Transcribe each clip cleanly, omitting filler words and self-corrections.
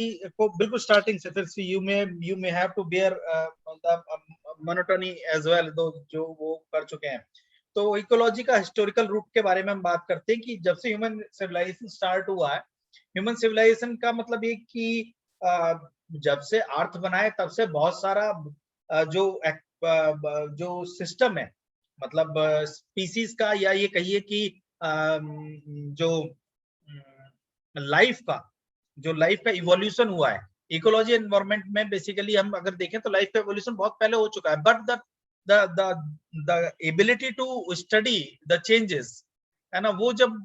को बिल्कुल स्टार्टिंग से, फिर you may have to bear the monotony as well, though जो वो कर चुके हैं। तो इकोलॉजी का हिस्टोरिकल रूट के बारे में हम बात करते हैं कि जब से ह्यूमन सिविलाइजेशन स्टार्ट हुआ है, ह्यूमन सिविलाइजेशन का मतलब ये कि जब से अर्थ बना है तब से बहुत सारा जो सिस्टम है, मतलब स्पीसीज का, या ये कहिए कि जो लाइफ का इवोल्यूशन हुआ है इकोलॉजी एनवायरनमेंट में। बेसिकली हम अगर देखें तो लाइफ का इवोल्यूशन बहुत पहले हो चुका है, but the ability to study the changes, है ना, वो जब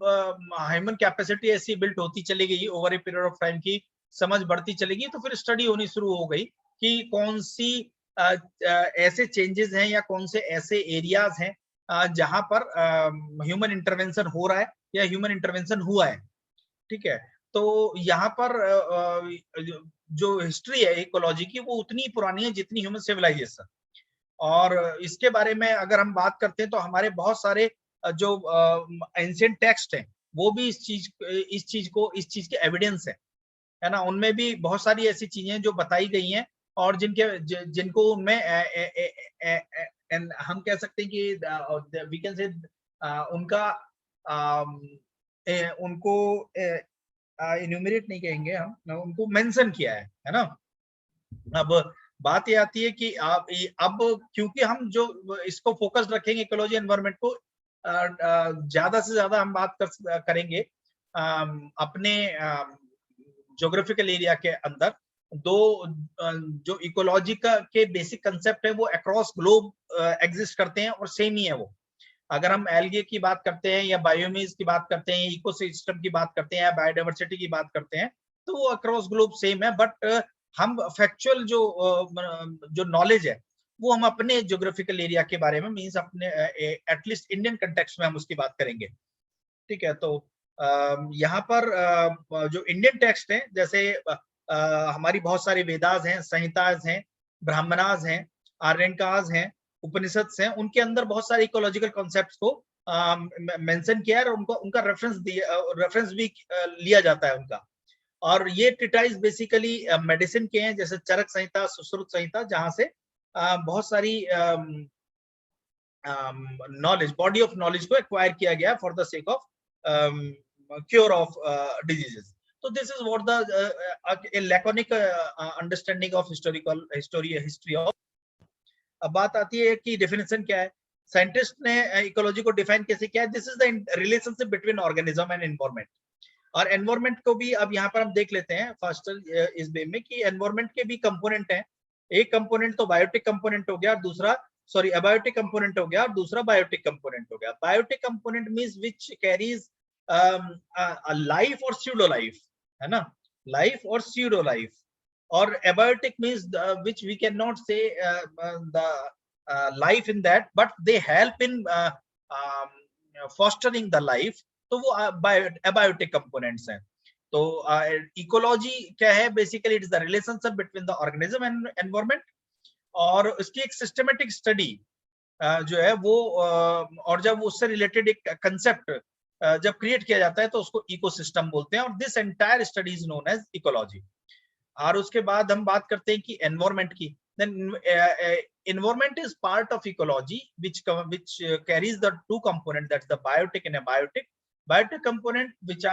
ह्यूमन कैपेसिटी ऐसी बिल्ट होती चली गई over a period of time की, समझ बढ़ती चलेगी, तो फिर स्टडी होनी शुरू हो गई कि कौन सी ऐसे चेंजेस हैं या कौन से ऐसे एरियाज हैं जहां पर ह्यूमन इंटरवेंशन हो रहा है या ह्यूमन इंटरवेंशन हुआ है। ठीक है, तो यहाँ पर जो हिस्ट्री है इकोलॉजी की वो उतनी पुरानी है जितनी ह्यूमन सिविलाइजेशन। और इसके बारे में अगर हम बात करते हैं तो हमारे बहुत सारे जो एंशिएंट टेक्स्ट हैं वो भी इस चीज के एविडेंस है ना, उनमें भी बहुत सारी ऐसी चीजें जो बताई गई हैं और जिनको उनमें हम कह सकते हैं कि वी कैन से उनका उनको इन्यूमरेट नहीं कहेंगे हम, उनको मेंशन किया है ना। अब बात ये आती है कि अब क्योंकि हम जो इसको फोकस रखेंगे इकोलॉजी एनवायरनमेंट को, ज्यादा से ज्यादा हम बात करेंगे अपने ज्योग्राफिकल एरिया के अंदर। दो जो इकोलॉजी का के बेसिक कंसेप्ट है वो अक्रॉस ग्लोब एग्जिस्ट करते हैं और सेम ही है वो। अगर हम एल्गे की बात करते हैं या बायोमीज की बात करते हैं, इकोसिस्टम की बात करते हैं या बायोडाइवर्सिटी की बात करते हैं, तो वो अक्रॉस ग्लोब सेम है, बट हम फैक्चुअल जो नॉलेज है वो हम अपने ज्योग्राफिकल एरिया के बारे में, मींस अपने एटलीस्ट इंडियन कंटेक्स्ट में हम उसकी बात करेंगे। ठीक है, तो यहाँ पर जो इंडियन टेक्स्ट है, जैसे हमारी बहुत सारी वेदास हैं, संहिताज हैं, ब्राह्मणाज हैं, आर्यनकाज हैं, उपनिषद हैं, उनके अंदर बहुत सारे इकोलॉजिकल कॉन्सेप्ट्स को मेंशन किया है और उनको उनका रेफरेंस भी लिया जाता है उनका। और ये ट्रिटाइज बेसिकली मेडिसिन के हैं, जैसे चरक संहिता, सुश्रुत संहिता, जहां से बहुत सारी नॉलेज, बॉडी ऑफ नॉलेज को एक्वायर किया गया for the sake of cure of diseases. तो this is what the laconic understanding of history of. अब बात आती है कि डेफिनेशन क्या है। साइंटिस्ट ने इकोलॉजी को डिफाइन कैसे किया है? This is the relationship between organism and environment. और एनवायरनमेंट को भी अब यहाँ पर हम देख लेते हैं फास्टर इस वे में कि एनवायरनमेंट के भी कंपोनेंट हैं। एक कंपोनेंट तो बायोटिक कंपोनेंट हो गया, दूसरा एबायोटिक कंपोनेंट हो गया, और दूसरा बायोटिक कंपोनेंट हो गया। Biotic component means which carries life और स्यूडो लाइफ, है ना, लाइफ और स्यूडो लाइफ। और abiotic means which we can not say the life in that, but they help in fostering the life, तो वो abiotic components हैं। तो ecology क्या है? Basically it is the relationship between the organism and environment, और उसकी एक systematic study जो है वो और जब उससे रिलेटेड एक कंसेप्ट जब क्रिएट किया जाता है तो उसको इकोसिस्टम बोलते हैं, और this entire study is known as ecology. और उसके बाद हम बात करते हैं कि एनवायरनमेंट की। Then environment is part of ecology which carries the two components, that's the biotic and abiotic. Biotic component which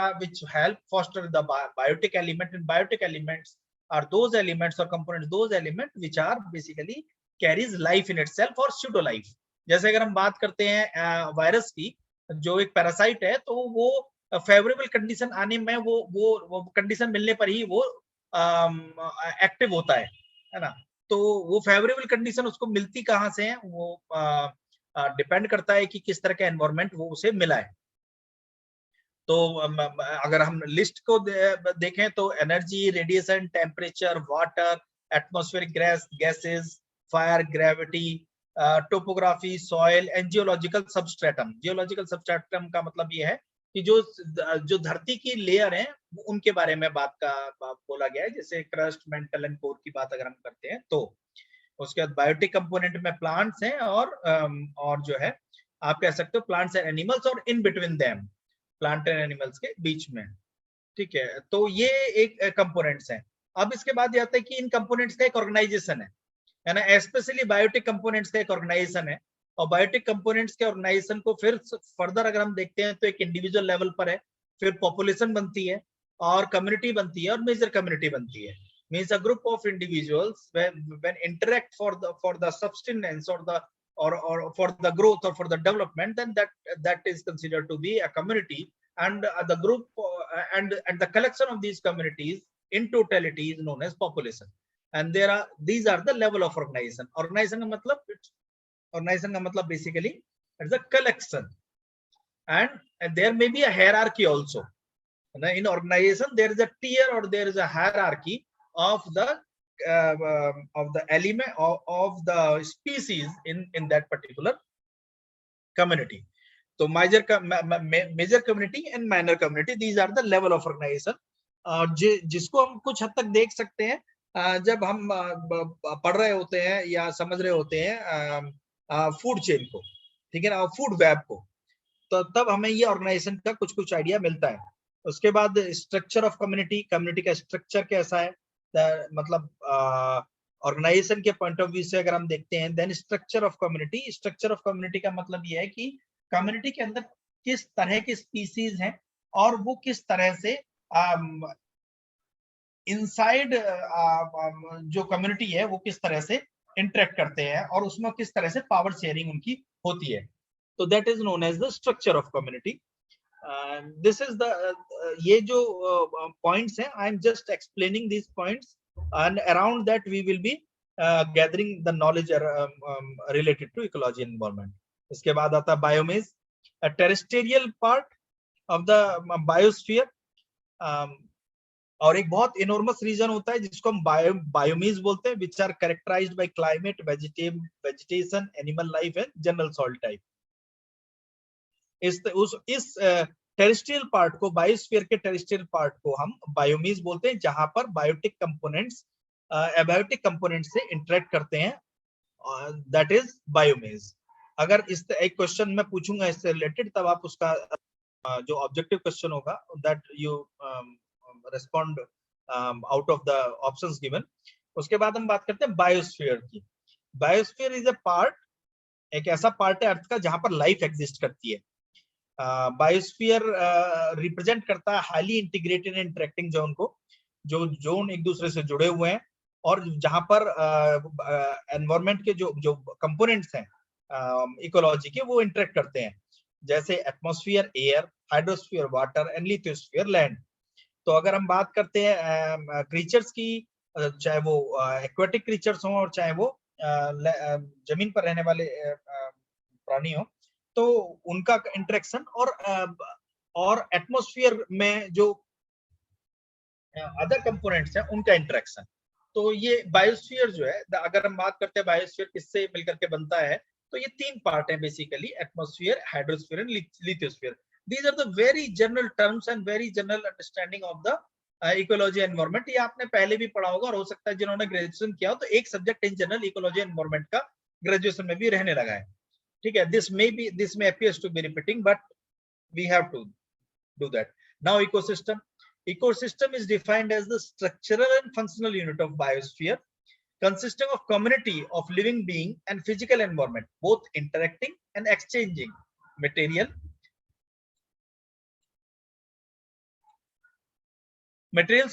help foster the biotic element, and biotic elements are those elements or components, those elements which are basically carries life in itself or pseudo life. जैसे अगर हम बात करते हैं virus की, जो एक parasite है, तो वो फेवरेबल कंडीशन आने में वो कंडीशन मिलने पर ही वो एक्टिव होता है ना। तो वो फेवरेबल कंडीशन उसको मिलती कहाँ से है, वो डिपेंड करता है कि किस तरह का एनवायरनमेंट वो उसे मिला है। तो अगर हम लिस्ट को देखें तो energy, radiation, temperature, water, atmospheric gases, fire, gravity, topography, soil and geological substratum. Geological substratum का मतलब ये है कि जो धरती की लेयर है उनके बारे में बोला गया है, जैसे क्रस्ट, मेंटल एंड कोर की बात अगर हम करते हैं तो। उसके बाद बायोटिक कंपोनेंट में प्लांट्स हैं और जो है आप कह सकते हो प्लांट्स एंड एनिमल्स, और in between them plant and animals के बीच में। ठीक है, तो ये एक कंपोनेंट्स हैं। अब इसके बाद ये आता है कि इन कंपोनेंट्स का एक ऑर्गेनाइजेशन है ना, स्पेशली बायोटिक कंपोनेंट्स का एक ऑर्गेनाइजेशन है। और बायोटिक कंपोनेंट्स के ऑर्गेनाइजेशन को फिर फर्दर अगर हम देखते हैं तो एक इंडिविजुअल लेवल पर है, फिर पॉपुलेशन बनती है और कम्युनिटी बनती है और मेजर कम्युनिटी बनती है। Means a group of individuals when interact for the sustenance or for the growth or for the development, then that is considered to be a community. And the group and the collection of these communities in totality is known as population. And these are the level of organization. Organization का मतलब basically it's a collection, and there may be a hierarchy also. In organization there is a tier or there is a hierarchy of the element of the species in that particular community. So major community and minor community, these are the level of organization, जिसको हम कुछ हद तक देख सकते हैं जब हम पढ़ रहे होते हैं या समझ रहे होते हैं फूड चेन को, ठीक है ना, फूड वेब को, तो तब हमें ये ऑर्गेनाइजेशन का कुछ कुछ आइडिया मिलता है। उसके बाद स्ट्रक्चर ऑफ कम्युनिटी, कम्युनिटी का स्ट्रक्चर कैसा है, मतलब ऑर्गेनाइजेशन के पॉइंट ऑफ व्यू से अगर हम देखते हैं, then structure of community. Structure of community का मतलब ये है कि कम्युनिटी के अंदर किस तरह की स्पीसीज हैं और वो किस तरह से इनसाइड जो कम्युनिटी है वो किस तरह से इंटरेक्ट करते हैं और उसमें किस तरह से पावर शेयरिंग उनकी होती है। तो that is known as the structure of community. This is the ये जो पॉइंट्स हैं, I am just explaining this points, and around that we will be gathering the knowledge related to ecology and environment. इसके बाद आता है बायोमेज, a terrestrial part of the biosphere, और एक बहुत इनॉर्मस रीजन होता है जिसको हम बायोमीज बोलते हैं, which are characterised by climate, vegetation, animal life and general soil type. इस टेरेस्ट्रियल पार्ट को, बायोस्फीयर के टेरेस्ट्रियल पार्ट को हम बायोमीज बोलते हैं, जहां पर बायोटिक कंपोनेंट्स एबायोटिक कंपोनेंट से इंटरेक्ट करते हैं, दैट इज बायोमेज। अगर इस एक क्वेश्चन मैं पूछूंगा इससे रिलेटेड, तब आप उसका जो ऑब्जेक्टिव क्वेश्चन होगा that you respond out of the options given। उसके बाद हम बात करते हैं बायोस्फीयर की। बायोस्फीयर इज अ पार्ट, एक ऐसा पार्ट है अर्थ का जहां पर लाइफ एग्जिस्ट करती है। बायोस्फीयर रिप्रेजेंट करता है हाईली इंटीग्रेटेड इंटरेक्टिंग जोन को, जो जोन एक दूसरे से जुड़े हुए हैं और जहां पर एनवायरमेंट के जो कंपोनेंट्स हैं इकोलॉजी के, वो इंटरेक्ट करते हैं, जैसे atmosphere air, hydrosphere water and lithosphere land. तो अगर हम बात करते हैं क्रीचर्स की, चाहे वो एक्वेटिक क्रीचर्स हों और चाहे वो जमीन पर रहने वाले प्राणी हो, तो उनका इंटरेक्शन और एटमॉस्फेयर में जो अदर कंपोनेंट्स हैं उनका इंटरेक्शन। तो ये बायोस्फीयर जो है, अगर हम बात करते हैं बायोस्फीयर किससे मिलकर के बनता है, तो ये तीन पार्ट है basically, atmosphere, hydrosphere and lithosphere. These are the very general terms and very general understanding of the ecology environment। ये आपने पहले भी पढ़ा होगा और हो सकता है जिन्होंने ग्रेजुएशन किया हो तो एक subject in general ecology environment का ग्रेजुएशन में भी रहने लगा है, ठीक है। this may appears to be repeating, but we have to do that now। ecosystem is defined as the structural and functional unit of biosphere consisting of community of living being and physical environment, both interacting and exchanging materials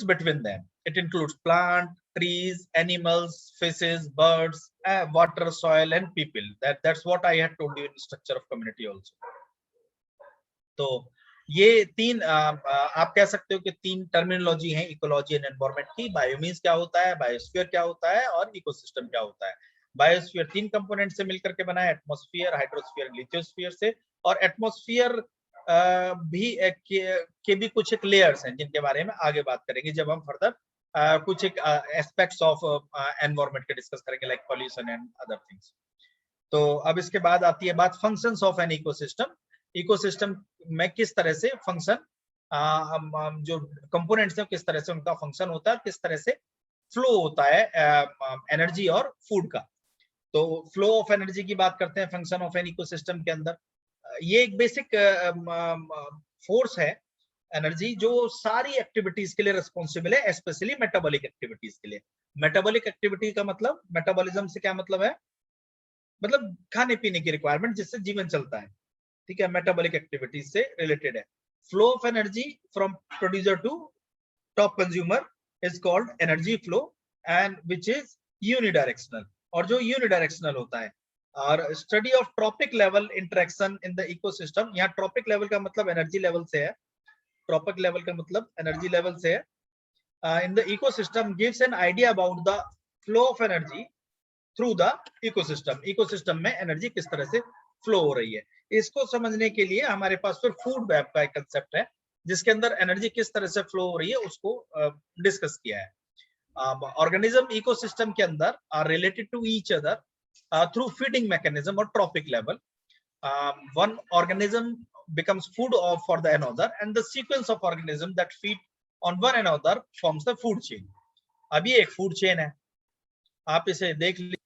between them. It includes plant, trees, animals, fishes, birds, water, soil and people. That's what I had told you in structure of community also। तो ये तीन आप कह सकते हो कि तीन terminology है इकोलॉजी एंड एनवायरनमेंट की। बायोमीज क्या होता है, बायोस्फीयर क्या होता है और इकोसिस्टम क्या होता है। बायोस्फीयर तीन कंपोनेंट से मिलकर के बना है, एटमॉस्फेयर, हाइड्रोस्फीयर, लिथोस्फीयर से। और एटमॉस्फेयर भी के भी कुछ एक लेयर्स हैं जिनके बारे में आगे बात करेंगे जब हम फर्दर कुछ एक एस्पेक्ट्स ऑफ एनवायरनमेंट के डिस्कस करेंगे, like pollution and other things. तो अब इसके बाद आती है बात functions of an ecosystem. Ecosystem में किस तरह से फंक्शन, जो कंपोनेंट्स हैं किस तरह से उनका फंक्शन होता है, किस तरह से फ्लो होता है एनर्जी और फूड का। तो फ्लो ऑफ एनर्जी की बात करते हैं फंक्शन ऑफ एन इकोसिस्टम के अंदर। ये एक बेसिक फोर्स है एनर्जी जो सारी एक्टिविटीज के लिए रिस्पॉन्सिबल है, स्पेशली मेटाबॉलिक एक्टिविटीज के लिए। मेटाबॉलिक एक्टिविटी का मतलब, मेटाबॉलिज्म से क्या मतलब है, मतलब खाने पीने की रिक्वायरमेंट जिससे जीवन चलता है, ठीक है, मेटाबॉलिक एक्टिविटीज से रिलेटेड है। Flow of energy from producer to top consumer is called energy flow and which is unidirectional, और जो यूनिडायरेक्शनल होता है। और study of trophic level interaction in the ecosystem, यहाँ ट्रॉपिक लेवल का मतलब एनर्जी लेवल से है, ट्रॉपिक लेवल का मतलब एनर्जी लेवल से है। इन the ecosystem gives an idea about the flow of energy through the ecosystem, ecosystem में एनर्जी किस तरह से फ्लो हो रही है। इसको समझने के लिए हमारे पास फिर फूड वेब का एक कंसेप्ट है, जिसके अंदर एनर्जी किस तरह से फ्लो हो रही है उसको डिस्कस किया है। ऑर्गेनिज्म इकोसिस्टम के अंदर are related to each other through feeding mechanism और trophic level. one organism becomes food for the another and the sequence of organism that feed on one another forms the food chain। अब ये एक food chain है, आप इसे देख लीजिए।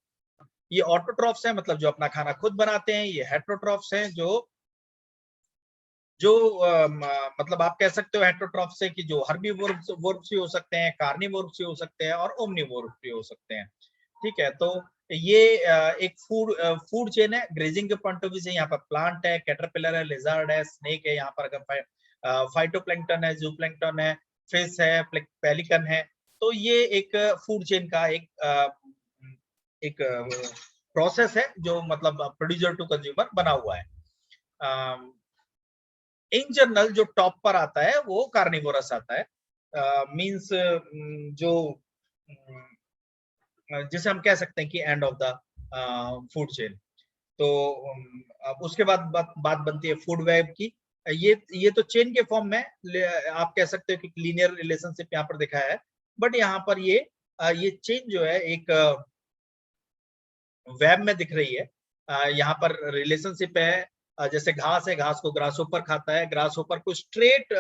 ये ऑटोट्रॉफ्स है, मतलब जो अपना खाना खुद बनाते हैं। ये हेट्रोट्रॉफ्स हैं, जो मतलब आप कह सकते हो हेट्रोट्रॉफ्स से कि जो हर्बीवोर्स भी हो सकते हैं, कार्निवोर्स भी हो सकते हैं और ओमनीवोर्स भी हो सकते हैं, ठीक है। तो ये एक फूड चेन है ग्रेजिंग के पॉइंट ऑफ व्यू से। यहाँ पर प्लांट है, कैटरपिलर है, लिजर्ड है, स्नेक है, यहाँ पर अगर फाइटोप्लैंक्टन है, जूप्लैंक्टन है, फिश है, पेलिकन है। तो ये एक फूड चेन का एक प्रोसेस है जो मतलब प्रोड्यूसर टू कंज्यूमर बना हुआ है। इन जनरल जो टॉप पर आता है वो कार्निवोरस आता है, मींस जो जिसे हम कह सकते हैं कि end of the food chain. तो अब उसके बाद बात बनती है फूड वेब की। ये तो चेन के फॉर्म में आप कह सकते हो कि लीनियर रिलेशनशिप यहाँ पर दिखाया है, बट यहाँ पर ये चेन जो है एक वेब में दिख रही है। यहाँ पर रिलेशनशिप है, जैसे घास है, घास को ग्रास ऊपर खाता है, ग्रास ऊपर को स्ट्रेट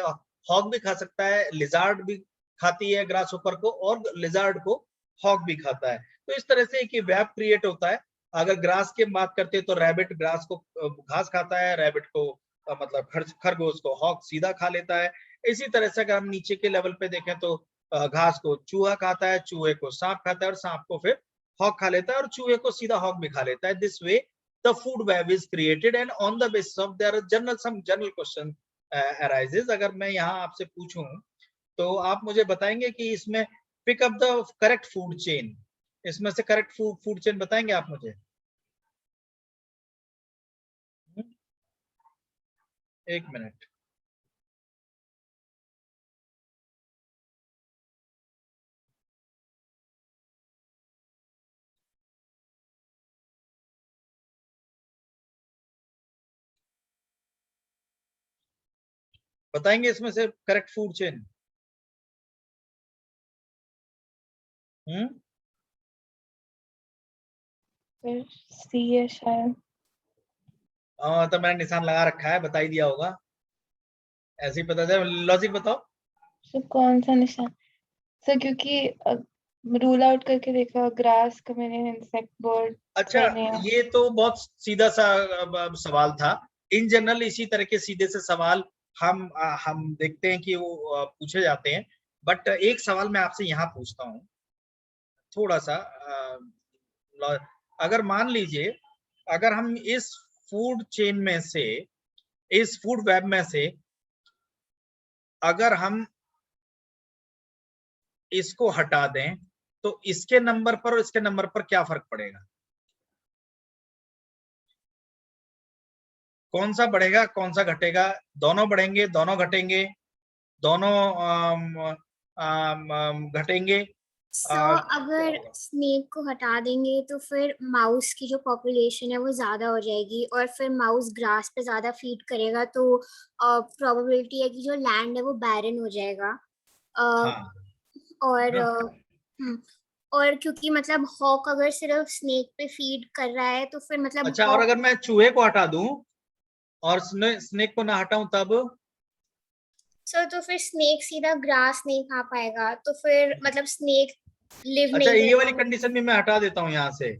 हॉग भी खा सकता है, लिजार्ड भी खाती है ग्रास ऊपर को, और लिजार्ड को हॉग भी खाता है। तो इस तरह से एक वेब क्रिएट होता है। अगर ग्रास की बात करते हैं तो रैबिट ग्रास को घास खाता है, रैबिट को मतलब खरगोश को हॉग सीधा खा लेता है। इसी तरह से अगर हम नीचे के लेवल पे देखें तो घास को चूहा खाता है, चूहे को सांप खाता है, और सांप को फिर हॉग खा लेता है, और चूहे को सीधा हॉग भी खा लेता है। This way the food web is created and on the basis of their general some general question arises. अगर मैं यहाँ आपसे पूछूं तो आप मुझे बताएंगे कि इसमें pick up the correct food chain, इसमें से करेक्ट फूड चेन बताएंगे आप मुझे? एक मिनट। बताएंगे इसमें से करेक्ट फूड चेन? हम्म, सी है शायद। तो मैंने निशान लगा रखा है, बता ही दिया होगा, ऐसे ही पता चले। लॉजिक बताओ। सर कौन सा निशान? सर क्योंकि रूल आउट करके देखा, ग्रास का मैंने इंसेक्ट बर्ड अच्छा, करने ये तो बहुत सीधा सा सवाल था। इन जनरल इसी तरह के सीधे से सवाल हम देखते हैं कि वो पूछे जाते हैं। बट एक सवाल मैं आपसे यहाँ पूछता हूँ, थोड़ा सा अगर मान लीजिए, अगर हम इस फूड चेन में से, इस फूड वेब में से अगर हम इसको हटा दें तो इसके नंबर पर और इसके नंबर पर क्या फर्क पड़ेगा? कौन सा बढ़ेगा, कौन सा घटेगा? दोनों बढ़ेंगे, दोनों घटेंगे, दोनों घटेंगे? सो अगर स्नेक को हटा देंगे तो फिर माउस की जो पॉपुलेशन है वो ज्यादा हो जाएगी, और फिर माउस ग्रास पे ज्यादा फीड करेगा, तो प्रोबेबिलिटी है कि जो लैंड है वो बैरन हो जाएगा। हाँ, और ना? और क्योंकि मतलब हॉक अगर सिर्फ स्नेक पे फीड कर रहा है तो फिर मतलब अच्छा, और हॉक। अगर मैं चूहे को हटा दूं और स्नेक को ना हटाऊं तब? सर तो फिर स्नेक सीधा ग्रास नहीं खा पाएगा, तो फिर मतलब स्नेक लिव अच्छा, नहीं ये वाली करेगा। कंडीशन भी मैं हटा देता हूँ यहाँ से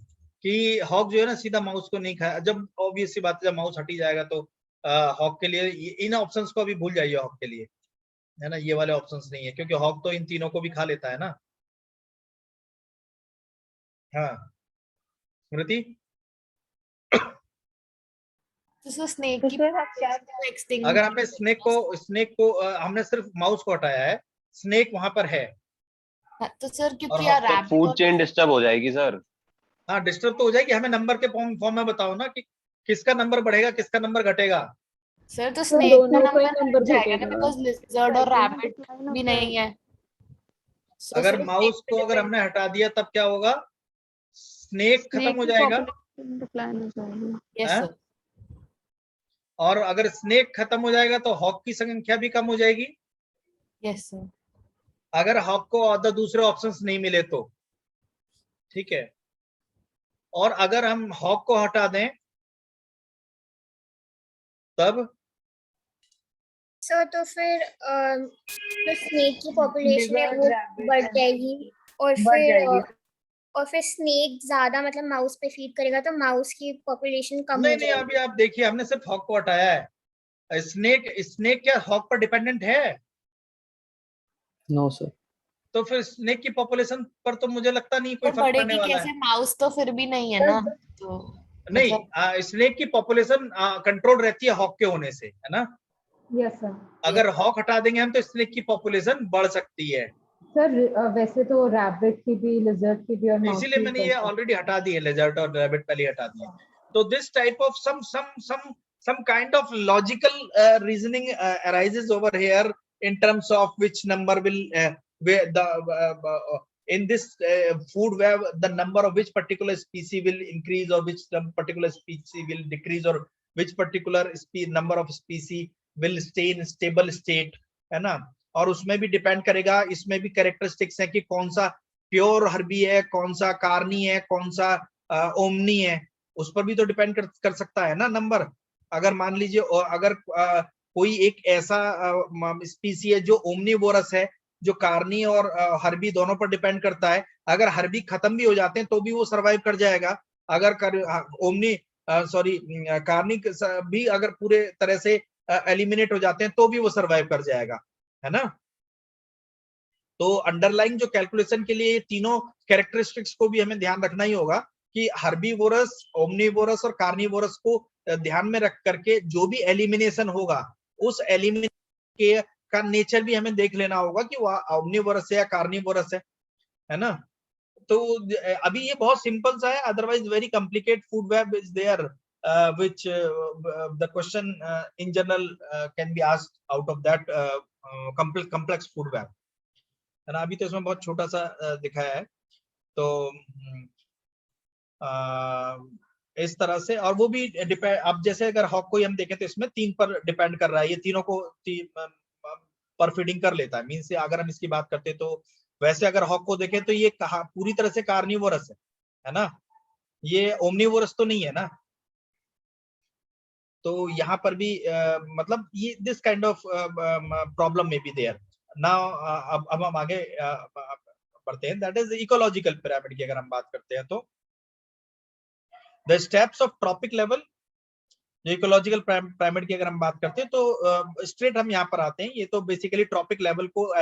कि हॉक जो है ना सीधा माउस को नहीं खाया। जब ऑब्वियस सी बात है, जब माउस हटी जाएगा तो हॉक के लिए इन ऑप्शंस को अभी भूल जाइए हॉक के लिए। है ना, ये वाले ऑप्शंस नहीं है, क्योंकि हॉक तो इन तीनों को भी खा लेता है ना। हाँ स्मृति। तो सर स्नेक तो की सर आप क्या एक्सटिंक्ट अगर हमने स्नेक को हमने सिर्फ माउस को हटाया है, स्नेक वहां पर है। तो सर क्योंकि और यार तो रैबिट फूड चेन डिस्टर्ब हो जाएगी सर। हाँ डिस्टर्ब तो हो जाएगी, हमें नंबर के फॉर्म में बताओ ना कि किसका नंबर बढ़ेगा किसका नंबर घटेगा। सर तो सर स्नेक दोनों का ही नंबर नंबर जाएगा ना, घटेगा। बिकॉज लिजर्ड और रैबिट भी नहीं है। So, अगर सर माउस snake को पे अगर depend- हमने हटा दिया तब क्या होगा, स्नेक खत्म स्नेक हो की जाएगा। पॉपुलेशन डिक्लाइन हो जाएगी। Yes, हैं? sir. और अगर स्नेक खत्म हो जाएगा तो हॉक की संख्या भी कम हो जाएगी, Yes, sir. अगर हॉक को और दूसरे ऑप्शंस नहीं मिले तो। ठीक है, और अगर हम हॉक को हटा दें तब तो फिर जो स्नेक की पॉपुलेशन है वो बढ़ जाएगी, और फिर स्नेक ज्यादा मतलब माउस पे फीड करेगा तो माउस की पॉपुलेशन कम हो नहीं जाएगी। अभी आप देखिए, हमने सिर्फ हॉक को हटाया है। स्नेक क्या हॉक पर डिपेंडेंट है? No sir. तो फिर स्नेक की पॉपुलेशन पर तो मुझे लगता नहीं कोई पर फर्क पड़ने बढ़ेगी वाला कैसे, है। माउस तो फिर भी नहीं है ना, तो नहीं मतलब स्नेक की पॉपुलेशन कंट्रोल रहती है हॉक के होने से, है ना। Yes sir. अगर हॉक हटा देंगे हम तो स्नेक की पॉपुलेशन बढ़ सकती है। सर वैसे तो रैबिट की भी, लिजर्ड की भी और माउस इसीलिए की मैंने भी ये कर सकते ऑलरेडी हटा दिए, लेजर्ड और रैबिट पहले हटा दिए। तो this type of some kind of logical reasoning arises over here in terms of which number will where the in this food where the number of which particular species will increase or which particular species will decrease or which particular number of species will stay in stable state, है ना। और उसमें भी depend करेगा, इसमें भी characteristics है कि कौन सा प्योर हर्बी है, कौन सा कार्नी है, कौन सा ओमनी है, उस पर भी तो डिपेंड कर सकता है ना नंबर। अगर मान लीजिए अगर कोई एक ऐसा स्पीसी है जो ओमनीवोरस है, जो कार्नी और हर्बी दोनों पर डिपेंड करता है, अगर हर्बी खत्म भी हो जाते हैं तो भी वो सरवाइव कर जाएगा। अगर ओमनी सॉरी कार्नी भी अगर पूरे तरह से एलिमिनेट हो जाते हैं तो भी वो सरवाइव कर जाएगा, है ना। तो अंडरलाइंग जो कैलकुलेशन के लिए तीनों कैरेक्टरिस्टिक्स को भी हमें ध्यान रखना ही होगा कि हर्बीवोरस, ओमनीवोरस और कार्निवोरस को ध्यान में रख करके जो भी एलिमिनेशन होगा उस एलिमिनेशन के का नेचर भी हमें देख लेना होगा कि वह ओमनीवोरस है या कार्निवोरस है ना। तो अभी ये बहुत सिंपल सा है, otherwise very complicated food web is there which the question in general can be asked out of that complex food web, है ना। अभी तो इसमें बहुत छोटा सा दिखाया है, तो इस तरह से। और वो भी डिपेंड, अब जैसे अगर हॉक को हम देखें तो इसमें 3 पर डिपेंड कर रहा है, ये तीनों को पर फीडिंग कर लेता है। मीन से अगर हम इसकी बात करते तो वैसे अगर हॉक को देखें तो ये पूरी तरह से कार्निवोरस है ना, ये ओमनीवोरस तो नहीं है ना। तो यहाँ पर भी मतलब ये दिस काइंड ऑफ प्रॉब्लम में बी देयर नाउ। अब हम आगे बढ़ते हैं, दैट इज इकोलॉजिकल पिरामिड की अगर हम बात करते हैं तो the steps of trophic level. जो इकोलॉजिकल पिरामिड की अगर हम बात करते हैं तो स्ट्रेट हम यहाँ पर आते हैं। ये तो बेसिकली ट्रॉपिक लेवल को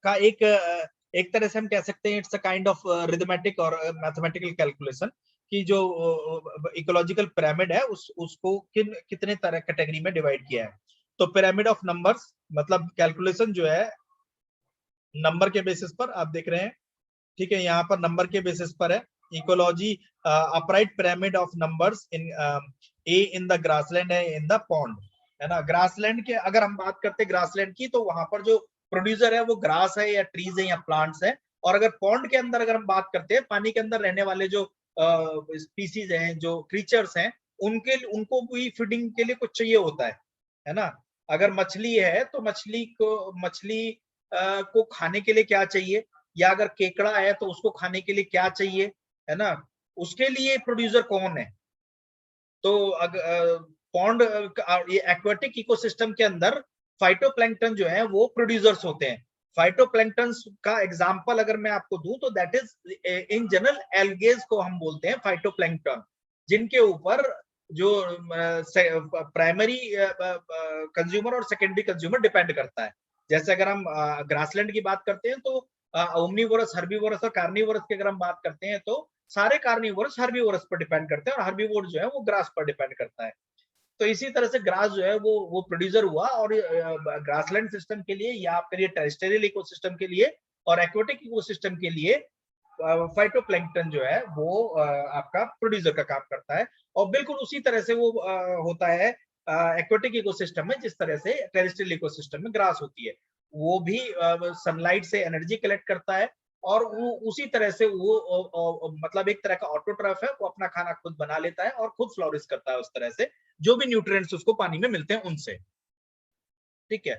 का एक तरह से हम कह सकते हैं it's a kind of arithmetic और मैथमेटिकल कैलकुलेशन कि जो इकोलॉजिकल पिरामिड है उसको कितने तरह कैटेगरी में डिवाइड किया है। तो पिरामिड ऑफ नंबर्स मतलब कैलकुलेशन जो है नंबर के बेसिस पर आप देख रहे हैं, ठीक है। यहाँ पर नंबर के बेसिस पर है ecology, upright pyramid of numbers in A in the grassland है इन द पॉन्ड, है ना। ग्रासलैंड के अगर हम बात करते हैं ग्रासलैंड की तो वहां पर जो प्रोड्यूसर है वो ग्रास है या ट्रीज है या प्लांट्स है। और अगर पॉन्ड के अंदर अगर हम बात करते हैं, पानी के अंदर रहने वाले जो स्पीसीज हैं, जो क्रीचर्स हैं, उनको भी फीडिंग के लिए कुछ चाहिए होता है ना। अगर मछली है तो मछली को खाने के लिए क्या चाहिए, या अगर केकड़ा है तो उसको खाने के लिए क्या चाहिए, है ना। उसके लिए प्रोड्यूसर कौन है। तो पॉन्ड ये एक्वेटिक इकोसिस्टम के अंदर फाइटोप्लैंक्टन जो है वो प्रोड्यूसर्स होते हैं। फाइटोप्लैंक्टन का एग्जांपल अगर मैं आपको दूं तो दैट इज इन जनरल एल्गेज को हम बोलते हैं फाइटोप्लैंक्टन, जिनके ऊपर जो प्राइमरी कंज्यूमर और सेकेंडरी कंज्यूमर डिपेंड करता है। जैसे अगर हम ग्रासलैंड की बात करते हैं तो ओमनीवोरस, हर्बीवोरस और कार्निवोरस की अगर हम बात करते हैं तो सारे कार्निवोरस हर्बीवोरस पर डिपेंड करते हैं और हर्बीवोर जो है वो ग्रास पर डिपेंड करता है। तो इसी तरह से ग्रास जो है वो प्रोड्यूसर हुआ और ग्रासलैंड सिस्टम के लिए या आप करिए टेरेस्ट्रियल इकोसिस्टम के लिए और एक्वेटिक इकोसिस्टम के लिए फाइटोप्लैंक्टन जो है वो आपका प्रोड्यूसर का काम करता है। और बिल्कुल उसी तरह से वो होता है एक्वेटिक इकोसिस्टम में, जिस तरह से टेरेस्ट्रियल इकोसिस्टम में ग्रास होती है। वो भी सनलाइट से एनर्जी कलेक्ट करता है और वो उसी तरह से वो मतलब एक तरह का ऑटोट्रफ है, वो अपना खाना खुद बना लेता है और खुद फ्लोरिश करता है उस तरह से, जो भी न्यूट्रिएंट्स उसको पानी में मिलते हैं उनसे। ठीक है,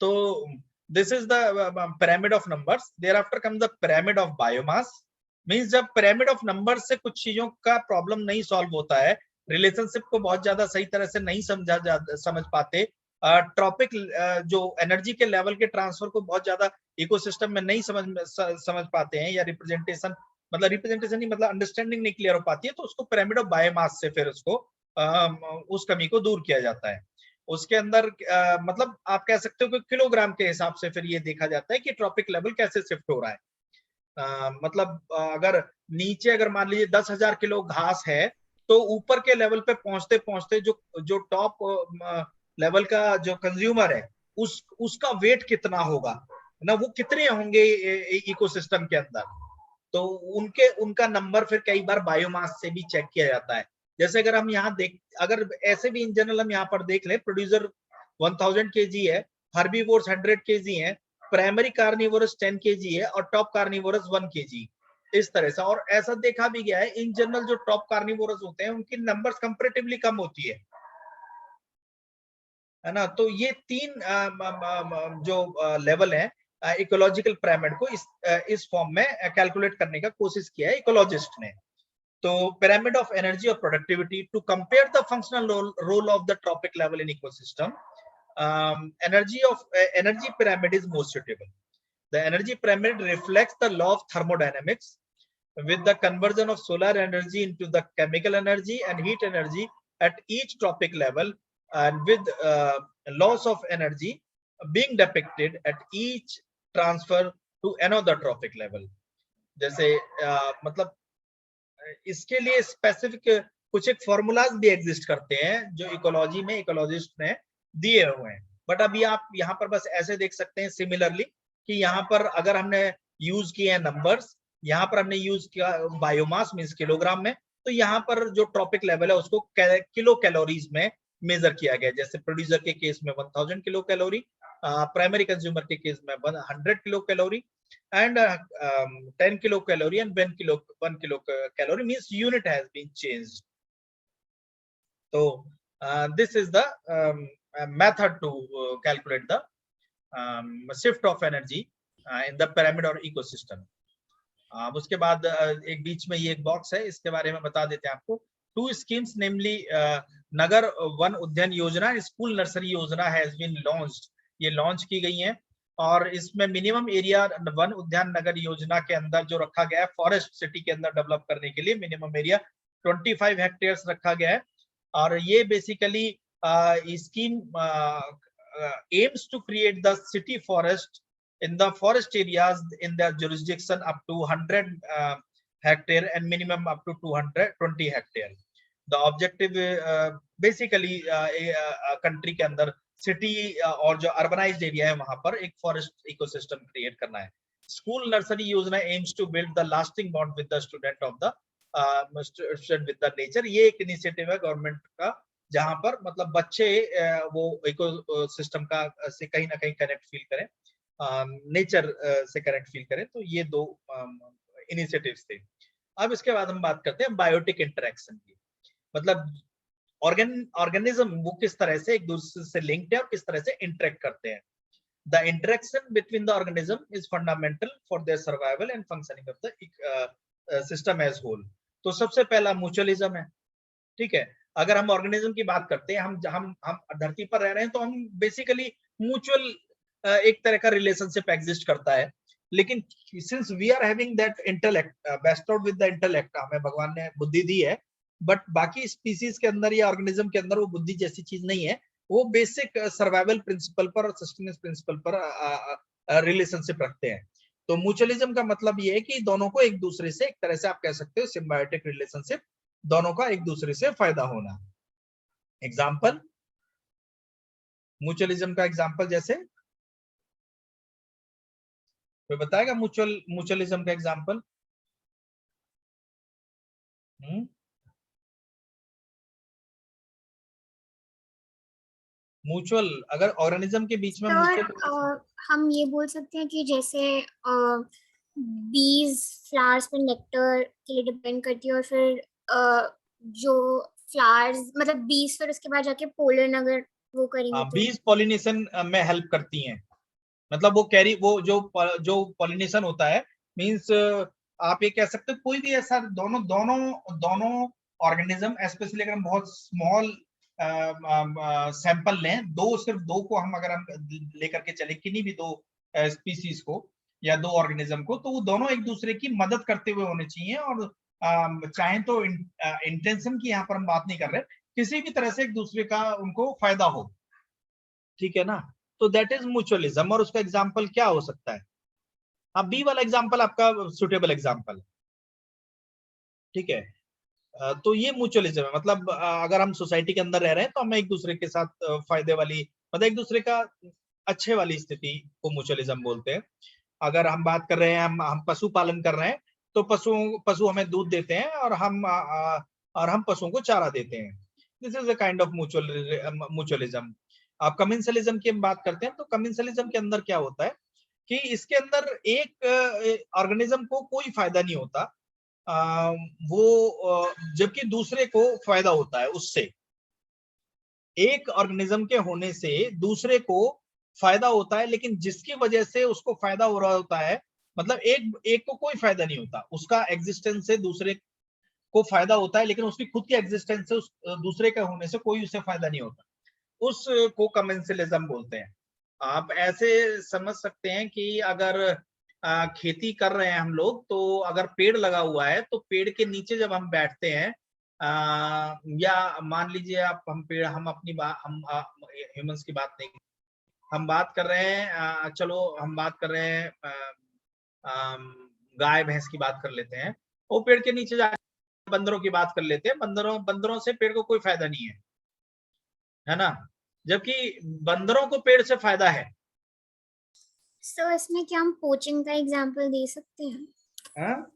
तो this is the pyramid of numbers. Thereafter comes the pyramid of biomass. Means जब पिरामिड ऑफ नंबर्स से कुछ चीजों का प्रॉब्लम नहीं सॉल्व होता है, रिलेशनशिप को बहुत ज्यादा सही तरह से नहीं समझ पाते, ट्रॉपिक जो एनर्जी के लेवल के ट्रांसफर को बहुत ज्यादा इकोसिस्टम में नहीं समझ पाते हैं, या रिप्रेजेंटेशन नहीं मतलब अंडरस्टैंडिंग नहीं क्लियर हो पाती है, तो उसको पिरामिड ऑफ बायोमास से फिर उसको उस कमी को दूर किया जाता है। उसके अंदर मतलब आप कह सकते हो कि किलोग्राम के हिसाब से फिर ये देखा जाता है कि ट्रॉपिक लेवल कैसे शिफ्ट हो रहा है। मतलब अगर नीचे अगर मान लीजिए 10,000 किलो घास है, तो ऊपर के लेवल पे पहुंचते पहुंचते जो टॉप लेवल का जो कंज्यूमर है उसका वेट कितना होगा ना, वो कितने होंगे इकोसिस्टम के अंदर, तो उनका नंबर फिर कई बार बायोमास से भी चेक किया जाता है। जैसे अगर हम यहाँ अगर ऐसे भी इन जनरल हम यहाँ पर देख लें, प्रोड्यूसर 1000 केजी है, हर्बीवोर्स 100 केजी है, प्राइमरी कार्निवोरस 10 केजी है और टॉप कार्निवोरस 1 केजी, इस तरह से। और ऐसा देखा भी गया है इन जनरल जो टॉप कार्निवोरस होते हैं उनकी नंबर्स कंपैरेटिवली कम होती है ना। तो ये तीन जो लेवल है इकोलॉजिकल पिरामिड को इस फॉर्म में कैलकुलेट करने का कोशिश किया है इकोलॉजिस्ट ने। तो pyramid of energy or productivity to compare the functional role of the trophic level in ecosystem, energy pyramid is most suitable. The energy pyramid reflects the law of thermodynamics with the conversion of solar energy into the chemical energy and heat energy at each trophic level, and with loss of energy being depicted at each transfer to another trophic level. जैसे मतलब इसके लिए specific कुछ एक formulas भी exist करते हैं जो इकोलॉजी में इकोलॉजिस्ट ने दिए हुए हैं, बट अभी आप यहाँ पर बस ऐसे देख सकते हैं सिमिलरली कि यहाँ पर अगर हमने यूज किए हैं नंबर्स, यहाँ पर हमने यूज किया बायोमास मींस किलोग्राम में, तो यहाँ पर जो ट्रॉपिक लेवल है उसको किलो कैलोरीज में मेजर किया गया। जैसे प्रोड्यूसर के केस में 1000 किलो कैलोरी, प्राइमरी कंज्यूमर के केस में 100 kilo calorie, and 10 kilocalorie and 1 kilocalorie means unit has been changed. So this is the method to calculate the shift of energy in the pyramid or ecosystem. उसके बाद एक बीच में ये एक box है, इसके बारे में बता देते हैं आपको। 2 schemes namely नगर वन उद्यान योजना, स्कूल नर्सरी योजना has been launched, ये लॉन्च की गई है। और इसमें मिनिमम एरिया वन उद्यान नगर योजना के अंदर जो रखा गया है फॉरेस्ट सिटी के अंदर डेवलप करने के लिए मिनिमम एरिया 25 हेक्टेयर्स रखा गया है। और ये basically scheme aims to create the city forest in the forest areas in their jurisdiction up to 100 hectare and minimum up to 220 hectare. The objective basically country के अंदर सिटी और जो urbanised area है वहां पर एक फॉरेस्ट इकोसिस्टम क्रिएट करना है। स्कूल नर्सरी योजना aims to build the lasting bond with the student of the student with the nature. ये एक इनिशिएटिव है गवर्नमेंट का जहां पर मतलब बच्चे वो इकोसिस्टम का से कहीं ना कहीं कनेक्ट फील करें, नेचर से कनेक्ट फील करें। तो ये दो इनिशिएटिव्स थे। अब इसके बाद हम बात करते हैं बायोटिक इंटरेक्शन की, मतलब ऑर्गेनिज्म वो किस तरह से एक दूसरे से लिंक्ड है और किस तरह से इंटरेक्ट करते हैं। The interaction between the organism is fundamental for their survival and functioning of the system as whole. तो सबसे पहला म्यूचुअलिज्म है, ठीक है। अगर हम ऑर्गेनिज्म की बात करते हैं, हम धरती पर रह रहे हैं तो हम बेसिकली म्यूचुअल एक तरह का रिलेशनशिप एग्जिस्ट करता है। लेकिन since we are having that intellect bestowed with the intellect, हमें भगवान ने बुद्धि दी है, बट बाकी स्पीसीज के अंदर या ऑर्गेनिज्म के अंदर वो बुद्धि जैसी चीज नहीं है, वो बेसिक सर्वाइवल प्रिंसिपल पर और सस्टेनेंस प्रिंसिपल पर रिलेशनशिप रखते हैं। तो म्यूचुअलिज्म का मतलब ये है कि दोनों को एक दूसरे से, एक तरह से आप कह सकते हो सिम्बायोटिक रिलेशनशिप, दोनों का एक दूसरे से फायदा होना। एग्जाम्पल, म्यूचुअलिज्म का एग्जाम्पल जैसे कोई बताएगा म्यूचुअलिज्म का एग्जाम्पल? म्यूचुअल, अगर ऑर्गेनिज्म के बीच में सर म्यूचुअल, हम ये बोल सकते हैं कि जैसे बीज फ्लावर्स पर नेक्टर के लिए डिपेंड करती है, और फिर जो फ्लावर्स मतलब बीज फिर उसके बाद जाके पोलन अगर वो करेंगे तो बीज पॉलिनेशन में हेल्प करती हैं, मतलब वो कैरी, वो जो पॉलिनेशन होता है, मींस आप ये कह सकते हो कोई भी ऐसा दोनों दोनों दोनों ऑर्गेनिज्म, स्पेशली अगर हम बहुत स्मॉल सैंपल लें, सिर्फ दो को हम अगर हम लेकर के चले, किन्हीं भी दो स्पीसीज को या दो ऑर्गेनिज्म को, तो वो दोनों एक दूसरे की मदद करते हुए होने चाहिए। और चाहे तो इंटेंशन की यहाँ पर हम बात नहीं कर रहे, किसी भी तरह से एक दूसरे का उनको फायदा हो, ठीक है ना। तो दैट इज म्यूचुअलिज्म। और उसका एग्जाम्पल क्या हो सकता है? हाँ, बी वाला एग्जाम्पल आपका सुटेबल एग्जाम्पल, ठीक है। तो ये म्यूचुअलिज्म है, मतलब अगर हम सोसाइटी के अंदर रह रहे हैं तो हमें एक दूसरे के साथ फायदे वाली, मतलब एक दूसरे का अच्छे वाली स्थिति को म्यूचुअलिज्म बोलते हैं। अगर हम बात कर रहे हैं, हम पशु पालन कर रहे हैं, तो पशु हमें दूध देते हैं और हम पशुओं को चारा देते हैं। This is a kind of mutualism. आप कमेंसलिज्म की हम बात करते हैं, तो कमेंसलिज्म के अंदर क्या होता है कि इसके अंदर एक ऑर्गेनिज्म को कोई फायदा नहीं होता, जबकि दूसरे को फायदा होता है उससे। एक ऑर्गेनिज्म के होने से दूसरे को फायदा होता है, लेकिन जिसकी वजह से उसको फायदा हो रहा होता है, मतलब एक को कोई फायदा नहीं होता, उसका एग्जिस्टेंस से दूसरे को फायदा होता है, लेकिन उसकी खुद की एग्जिस्टेंस से उस दूसरे के होने से कोई उसे फायदा नहीं होता, उसको कमेंसलिज्म बोलते हैं। आप ऐसे समझ सकते हैं कि अगर खेती कर रहे हैं हम लोग, तो अगर पेड़ लगा हुआ है तो पेड़ के नीचे जब हम बैठते हैं, या मान लीजिए आप, हम अपनी बात, हम ह्यूमंस की बात नहीं, हम बात कर रहे हैं, चलो हम बात कर रहे हैं गाय भैंस की बात कर लेते हैं, वो पेड़ के नीचे जाकर बंदरों की बात कर लेते हैं। बंदरों से पेड़ को कोई फायदा नहीं है ना, जबकि बंदरों को पेड़ से फायदा है। सर इसमें क्या हम पोचिंग का एग्जांपल दे सकते हैं? हाँ?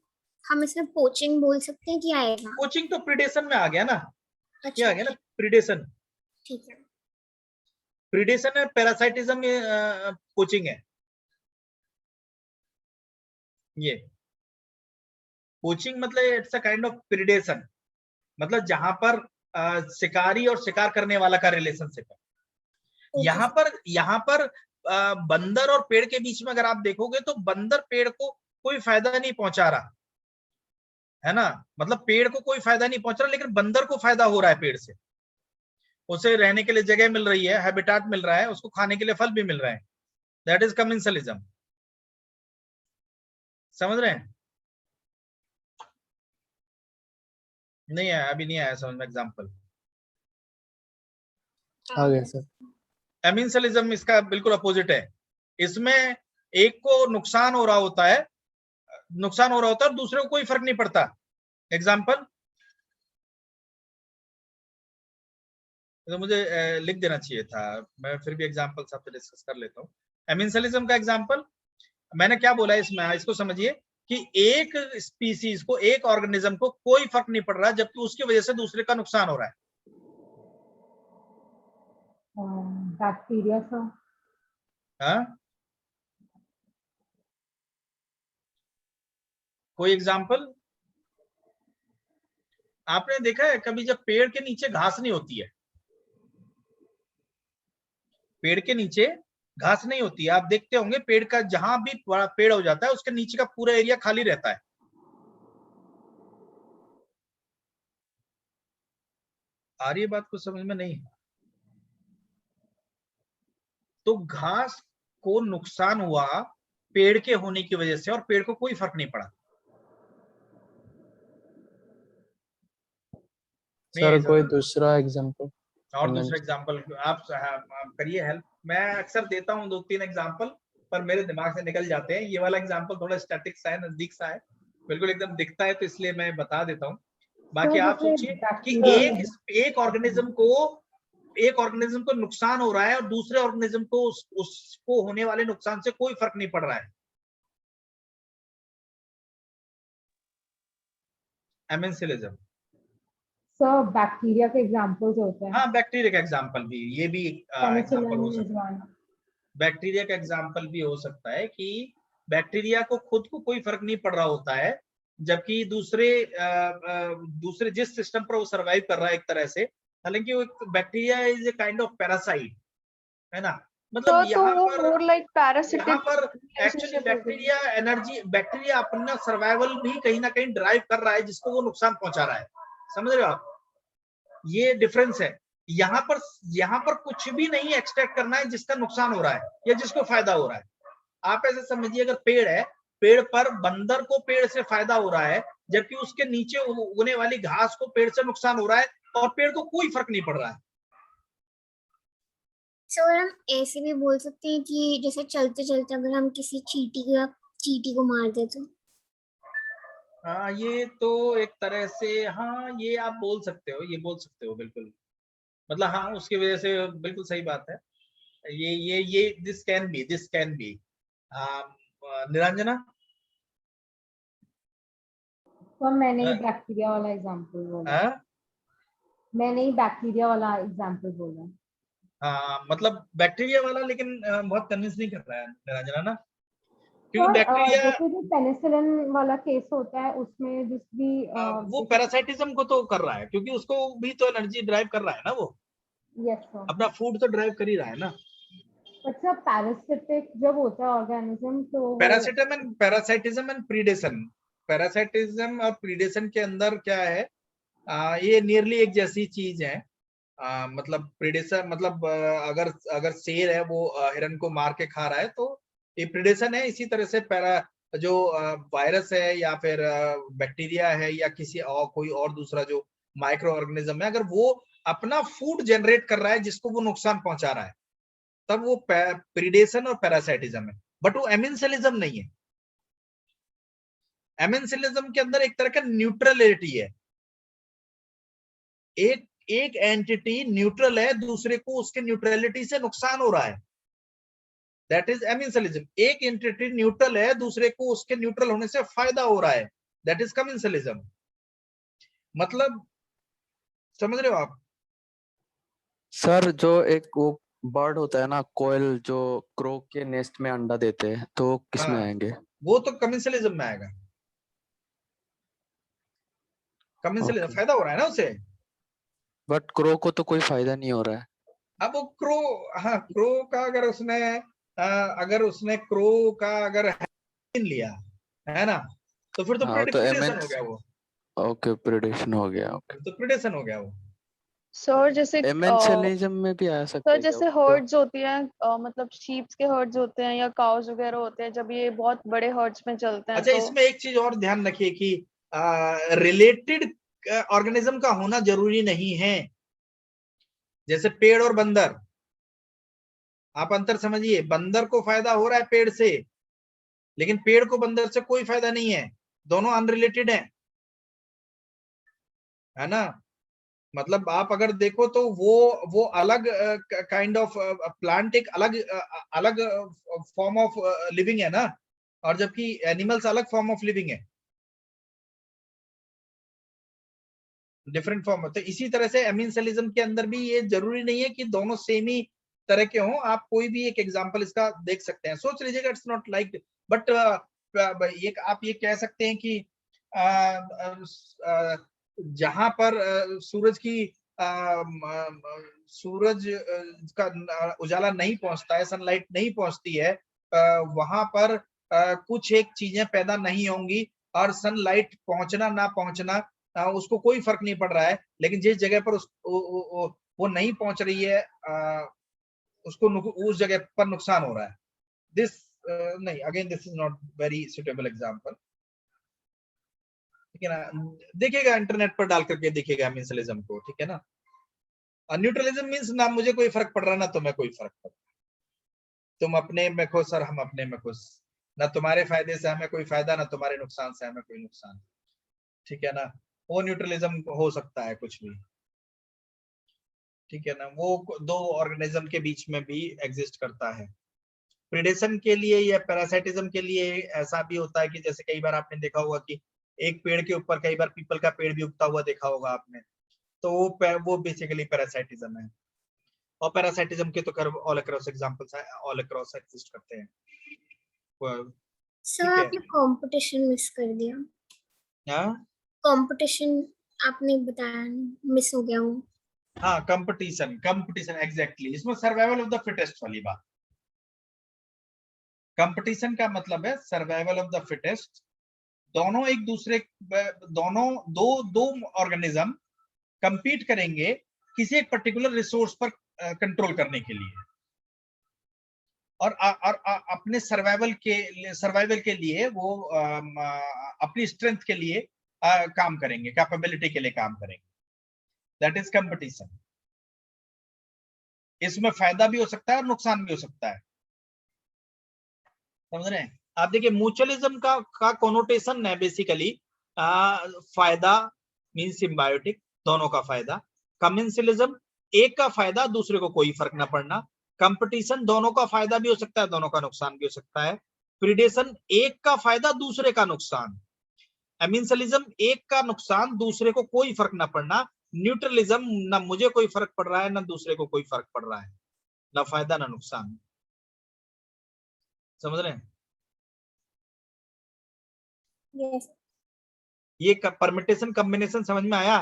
हम इसमें पोचिंग बोल सकते हैं कि आएगा? कोचिंग तो प्रीडेशन में आ गया ना, क्या अच्छा आ गया ना, प्रीडेशन। ठीक है। प्रीडेशन है, पैरासाइटिज्म कोचिंग है। ये कोचिंग मतलब it's a kind of predation, मतलब जहां पर शिकारी और शिकार करने वाला का रिलेशनशिप है। यहाँ पर बंदर और पेड़ के बीच में अगर आप देखोगे, तो बंदर पेड़ को कोई फायदा नहीं पहुंचा रहा है ना, मतलब पेड़ को कोई फायदा नहीं पहुंच रहा, लेकिन बंदर को फायदा हो रहा है पेड़ से, उसे रहने के लिए जगह मिल रही है, हैबिटाट मिल रहा है, उसको खाने के लिए फल भी मिल रहे हैं। That is commensalism. समझ रहे हैं? नहीं आया, अभी नहीं आया समझ में एग्जाम्पल? आ गया सर। एमिंसलिज्म इसका बिल्कुल अपोजिट है। इसमें एक को नुकसान हो रहा होता है, और दूसरे को कोई फर्क नहीं पड़ता। एग्जाम्पल तो मुझे लिख देना चाहिए था, मैं फिर भी एग्जाम्पल आपसे डिस्कस कर लेता हूँ। एमिंसलिज्म का एग्जाम्पल मैंने क्या बोला इसमें, इसको समझिए कि एक स्पीसीज को, एक ऑर्गेनिज्म को कोई फर्क नहीं पड़ रहा, जबकि उसकी वजह से दूसरे का नुकसान हो रहा है। बैक्टीरिया का। हाँ, कोई एग्जाम्पल? आपने देखा है कभी जब पेड़ के नीचे घास नहीं होती है, पेड़ के नीचे घास नहीं होती है, आप देखते होंगे पेड़ का जहां भी बड़ा पेड़ हो जाता है उसके नीचे का पूरा एरिया खाली रहता है। आ रही है बात कुछ समझ में? नहीं? तो घास को नुकसान हुआ पेड़ के होने की वजह से, और पेड़ को कोई फर्क नहीं पड़ा। सर कोई दूसरा एग्जांपल? और दूसरा एग्जांपल आप करिए हेल्प। मैं अक्सर देता हूँ 2-3 एग्जांपल, पर मेरे दिमाग से निकल जाते हैं। ये वाला एग्जांपल थोड़ा स्टैटिक सा है, नजदीक सा है, बिल्कुल एकदम दिखता है, तो इसलिए मैं बता देता हूँ। बाकी आप सोचिए कि एक ऑर्गेनिज्म को नुकसान हो रहा है और दूसरे ऑर्गेनिज्म को उसको होने वाले नुकसान से कोई फर्क नहीं पड़ रहा है। एमेंसिलिज्म। सर बैक्टीरिया के एग्जांपल्स होते हैं। हाँ, बैक्टीरिया का एग्जांपल भी, ये भी एग्जांपल हो सकता है। बैक्टीरिया का एग्जांपल भी हो सकता है कि बैक्टीरिया को खुद को कोई फर्क नहीं पड़ रहा होता है, जबकि दूसरे जिस सिस्टम पर वो सरवाइव कर रहा है एक तरह से, हालांकि वो bacteria is a kind of parasite, है ना। मतलब यहाँ पर एक्चुअली बैक्टीरिया अपना सर्वाइवल भी कहीं ना कहीं ड्राइव कर रहा है, जिसको वो नुकसान पहुंचा रहा है। समझ रहे हो आप? ये डिफरेंस है। यहाँ पर कुछ भी नहीं एक्सट्रैक्ट करना है जिसका नुकसान हो रहा है या जिसको फायदा हो रहा है। आप ऐसे समझिए, अगर पेड़ है, पेड़ पर बंदर को पेड़ से फायदा हो रहा है, जबकि उसके नीचे उगने वाली घास को पेड़ से नुकसान हो रहा है, और पेड़ को कोई फर्क नहीं पड़ रहा है। सर हम ऐसे भी बोल सकते हैं कि जैसे चलते चलते अगर हम किसी चींटी को मार दे तो। हाँ, ये तो एक तरह से, हाँ ये आप बोल सकते हो, ये बोल सकते हो बिल्कुल। मतलब हाँ, उसकी वजह से बिल्कुल सही बात है। ये दिस कैन बी। निरंजना? तो मैंने ही बैक्टीरिया वाला एग्जांपल बोला। मैंने ही बैक्टीरिया वाला एग्जांपल बोला। हाँ, मतलब बैक्टीरिया वाला, लेकिन बहुत कन्विंस नहीं कर रहा है निरंजना ना, क्योंकि बैक्टीरिया जैसे जो पेनिसिलिन वाला केस होता है उसमें जिस भी वो पैरासाइटिज्म को तो कर रहा है, क्योंकि उसको भी तो एनर्जी ड्राइव कर रहा है ना वो। Yes sir. अपना फूड तो ड्राइव कर ही रहा है ना। अच्छा, पैरासिटिक जब होता है ऑर्गेनिज्म तो पैरासाइटिज्म एंड प्रीडेशन, पैरासाइटिज्म और प्रीडेशन के अंदर क्या है, ये नियरली एक जैसी चीज है। मतलब प्रीडेशन मतलब अगर शेर है वो हिरन को मार के खा रहा है, तो ये प्रीडेशन है। इसी तरह से जो वायरस है या फिर बैक्टीरिया है या किसी और कोई और दूसरा जो माइक्रो ऑर्गेनिज्म है, अगर वो अपना फूड जनरेट कर रहा है जिसको वो नुकसान पहुंचा रहा है, तब वो प्रीडेशन और पैरासाइटिज्म है। बट वो एमेंसिलिज्म नहीं है। एमेंसिलिज्म के अंदर एक तरह का न्यूट्रलिटी है। एक एंटिटी न्यूट्रल है, दूसरे को उसके न्यूट्रलिटी से नुकसान हो रहा है, दैट इज एमेंसिलिज्म। एक एंटिटी न्यूट्रल है, दूसरे को उसके न्यूट्रल होने से फायदा हो रहा है, दैट इज कमेंसिलिज्म। मतलब समझ रहे हो आप? सर जो एक वो बर्ड होता है ना, कोयल, जो क्रो के नेस्ट में अंडा देते हैं, तो किस में आएंगे? वो तो कमेंसिलिज्म में आएगा। कमेंसिलिज्म फायदा हो रहा है ना उसे, बट क्रो को तो कोई फायदा नहीं हो रहा है। अब वो क्रो, हाँ क्रो का अगर उसने क्रो का अगर लिया है ना, तो फिर तो प्रेडेशन हो गया वो। ओके, प्रेडेशन हो गया। ओके, तो प्रेडेशन हो गया वो। सर जैसे एमेंसिलिज्म में भी आ सकता सर है। जैसे हर्ड्स होती हैं, मतलब शीप्स के हर्ड्स होते हैं या काउस वगैरह होते हैं, जब ये बहुत बड़े हर्ड्स में चलते हैं। अच्छा, तो इसमें एक चीज और ध्यान रखिए कि रिलेटेड ऑर्गेनिज्म का होना जरूरी नहीं है। जैसे पेड़ और बंदर, आप अंतर समझिए। बंदर को फायदा हो रहा है पेड़ से, लेकिन पेड़ को बंदर से कोई फायदा नहीं है, दोनों अनरिलेटेड है ना। मतलब आप अगर देखो तो वो अलग काइंड ऑफ प्लांट, एक अलग फॉर्म ऑफ लिविंग है ना, और जबकि एनिमल्स अलग फॉर्म ऑफ लिविंग है, डिफरेंट फॉर्म होते। इसी तरह से एमेंसिलिज्म के अंदर भी ये जरूरी नहीं है कि दोनों सेम ही तरह के हों। आप कोई भी एक एग्जांपल इसका देख सकते हैं, सोच लीजिएगा। इट्स नॉट लाइक, बट एक आप ये कह सकते हैं कि जहां पर सूरज का उजाला नहीं पहुंचता है, सनलाइट नहीं पहुंचती है, वहां पर कुछ एक चीजें पैदा नहीं होंगी, और सनलाइट पहुंचना ना पहुंचना उसको कोई फर्क नहीं पड़ रहा है। लेकिन जिस जगह पर वो नहीं पहुंच रही है, उसको उस जगह पर नुकसान हो रहा है। दिस नहीं, again this is not very suitable example, है ना, देखिएगा इंटरनेट पर डाल करके देखिएगा मिनिमलिज्म को, ठीक है ना। और न्यूट्रलिज्म मीन्स ना मुझे कोई फर्क पड़ रहा ना तुम्हें कोई फर्क पड़ रहा, तुम अपने में खुश और हम अपने में खुश, ना तुम्हारे फायदे से हमें कोई फायदा, ना तुम्हारे नुकसान से हमें कोई नुकसान, ठीक है ना। वो न्यूट्रलिज्म हो सकता है कुछ भी, ठीक है ना। वो दो ऑर्गेनिज्म के बीच में भी एग्जिस्ट करता है। प्रीडेशन के लिए या पैरासाइटिज्म के लिए ऐसा भी होता है कि जैसे कई बार आपने देखा होगा कि एक पेड़ के ऊपर कई बार पीपल का पेड़ भी उगता हुआ देखा होगा आपने, तो वो बेसिकली पैरासाइटिज्म है। और पैरासाइटिज्म के तो खैर ऑल अक्रॉस एग्जांपल्स है, ऑल अक्रॉस एग्जिस्ट करते हैं। सर आपने कंपटीशन मिस कर दिया। हाँ कंपटीशन आपने बताया, मिस हो गया वो। हाँ, कंपटीशन, कंपटीशन एग्जैक्टली, इसमें सर्वाइवल ऑफ द फिटेस्ट वाली बात। कंपटीशन का मतलब है सर्वाइवल ऑफ द फिटेस्ट। दोनों एक दूसरे, दोनों दो ऑर्गेनिज्म कंपीट करेंगे किसी एक पर्टिकुलर रिसोर्स पर कंट्रोल करने के लिए, और अपने सर्वाइवल के लिए वो अपनी स्ट्रेंथ के लिए काम करेंगे, कैपेबिलिटी के लिए काम करेंगे। That is competition. इसमें फायदा भी हो सकता है और नुकसान भी हो सकता है, समझ रहे हैं आप। देखिए म्यूचुअलिज्म का कोनोटेशन है बेसिकली फायदा मींस सिम्बायोटिक, दोनों का फायदा। कमेंसलिज्म एक का फायदा, दूसरे को कोई फर्क ना पड़ना। कंपटीशन दोनों का फायदा भी हो सकता है, दोनों का नुकसान भी हो सकता है। प्रीडेशन एक का फायदा, दूसरे का नुकसान। एमिंसलिज्म एक का नुकसान, दूसरे को कोई फर्क ना पड़ना। न्यूट्रलिज्म ना मुझे कोई फर्क पड़ रहा है ना दूसरे को कोई फर्क पड़ रहा है, ना फायदा ना नुकसान, समझ रहे हैं। यस। ये परमिटेशन कॉम्बिनेशन समझ में आया।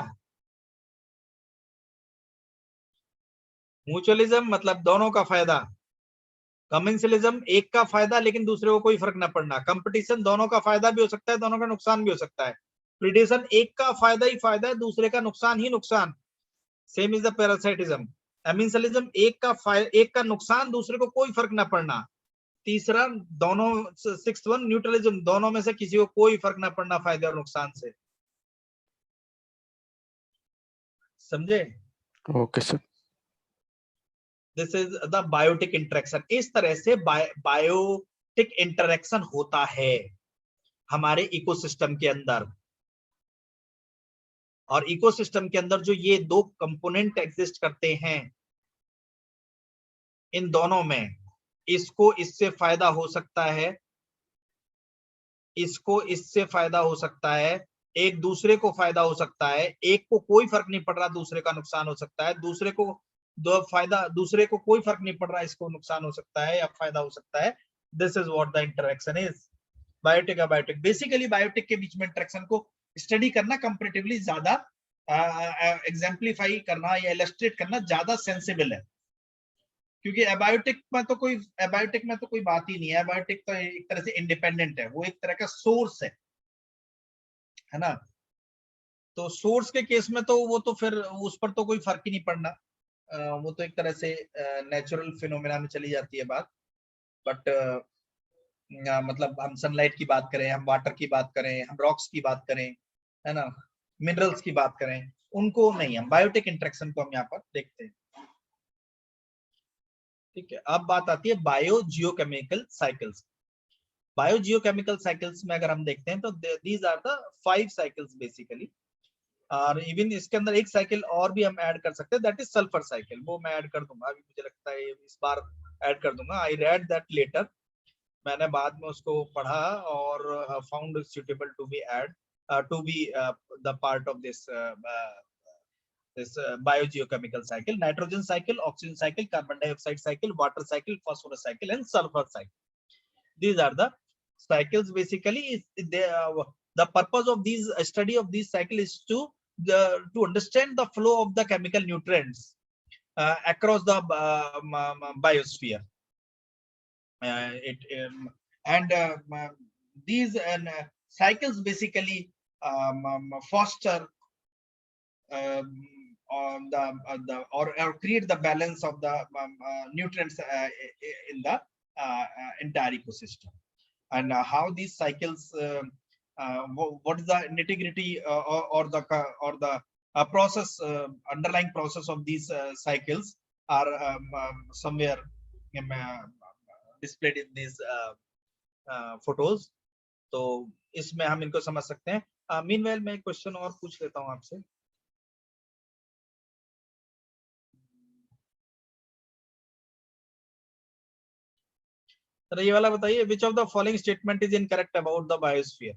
म्यूचुअलिज्म मतलब दोनों का फायदा, कमेंसलिज्म एक का फायदा लेकिन दूसरे को कोई फर्क ना पड़ना। कंपटीशन दोनों का फायदा भी हो सकता है, दोनों का नुकसान भी हो सकता है। प्रीडेशन एक का फायदा ही फायदा है, दूसरे का नुकसान ही नुकसान। Same is the parasitism. Amensalism एक का नुकसान, दूसरे को कोई फर्क ना पड़ना। तीसरा दोनों, सिक्स्थ वन न्यूट्रलिज्म, दोनों में से किसी को कोई फर्क ना पड़ना फायदे और नुकसान से, समझे। Okay sir. This is the biotic interaction. इस तरह से बायोटिक इंटरेक्शन होता है हमारे इकोसिस्टम के अंदर। और इकोसिस्टम के अंदर जो ये दो कंपोनेंट एग्जिस्ट करते हैं, इन दोनों में इसको इससे फायदा हो सकता है, इसको इससे फायदा हो सकता है, एक दूसरे को फायदा हो सकता है। एक को कोई फर्क नहीं पड़ रहा, दूसरे का नुकसान हो सकता है। दूसरे को दो फायदा, दूसरे को कोई फर्क नहीं पड़ रहा, इसको नुकसान हो सकता है या फायदा हो सकता है। This is what the interaction is. Biotic या बायोटिक, बेसिकली बायोटिक के बीच में इंटरेक्शन को स्टडी करना कंपैरेटिवली ज्यादा, एग्जाम्पलीफाई करना या इलस्ट्रेट करना ज्यादा सेंसिबल है, क्योंकि एबायोटिक में तो कोई बात ही नहीं है। एबायोटिक तो एक तरह से इंडिपेंडेंट है, वो एक तरह का सोर्स है ना। तो सोर्स के केस में तो वो तो फिर उस पर तो कोई फर्क ही नहीं पड़ना, वो तो एक तरह से नेचुरल फिनोमेना में चली जाती है बात। बट मतलब हम सनलाइट की बात करें, हम वाटर की बात करें, हम रॉक्स की बात करें, है ना, मिनरल्स की बात करें, उनको नहीं, हम बायोटिक इंटरेक्शन को हम यहाँ पर देखते हैं, ठीक है। अब बात आती है biogeochemical cycles. Biogeochemical cycles में अगर हम देखते हैं तो these are the 5 cycles basically. और इवन इसके अंदर एक साइकिल और भी हम ऐड कर सकते हैं, दैट इज सल्फर साइकिल। वो मैं ऐड कर दूंगा, अभी मुझे लगता है इस बार ऐड कर दूंगा। आई रेड दैट लेटर, मैंने बाद में उसको पढ़ा और found suitable to be add to be the part of this biogeochemical cycle: nitrogen cycle, oxygen cycle, carbon dioxide cycle, water cycle, phosphorus cycle, and sulfur cycle. These are the cycles. Basically, the purpose of these study of these cycle is to understand the flow of the chemical nutrients across the biosphere. These cycles basically foster or create the balance of the nutrients in the entire ecosystem. And how these cycles what is the nitty-gritty or the process, underlying process of these cycles are somewhere displayed in these photos. तो इसमें हम इनको समझ सकते हैं. Meanwhile मैं question और पूछ लेता हूं आपसे. ये वाला बताइए, which of the following statement is incorrect about the biosphere?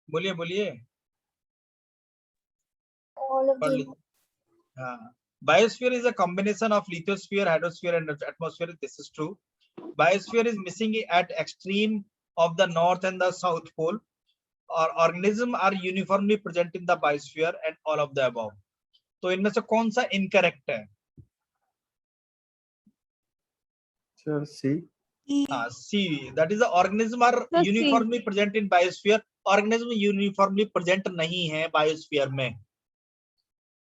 बोलिए बोलिए. All of them. Biosphere is a combination of lithosphere, hydrosphere, and atmosphere. This is true. Biosphere is missing at extreme of the north and the south pole. Or organisms are uniformly present in the biosphere and all of the above. तो इनमें से कौन सा incorrect है? Sir, C. C. That is the organism are Sir, C. uniformly present in biosphere. Organism uniformly present नहीं है biosphere में.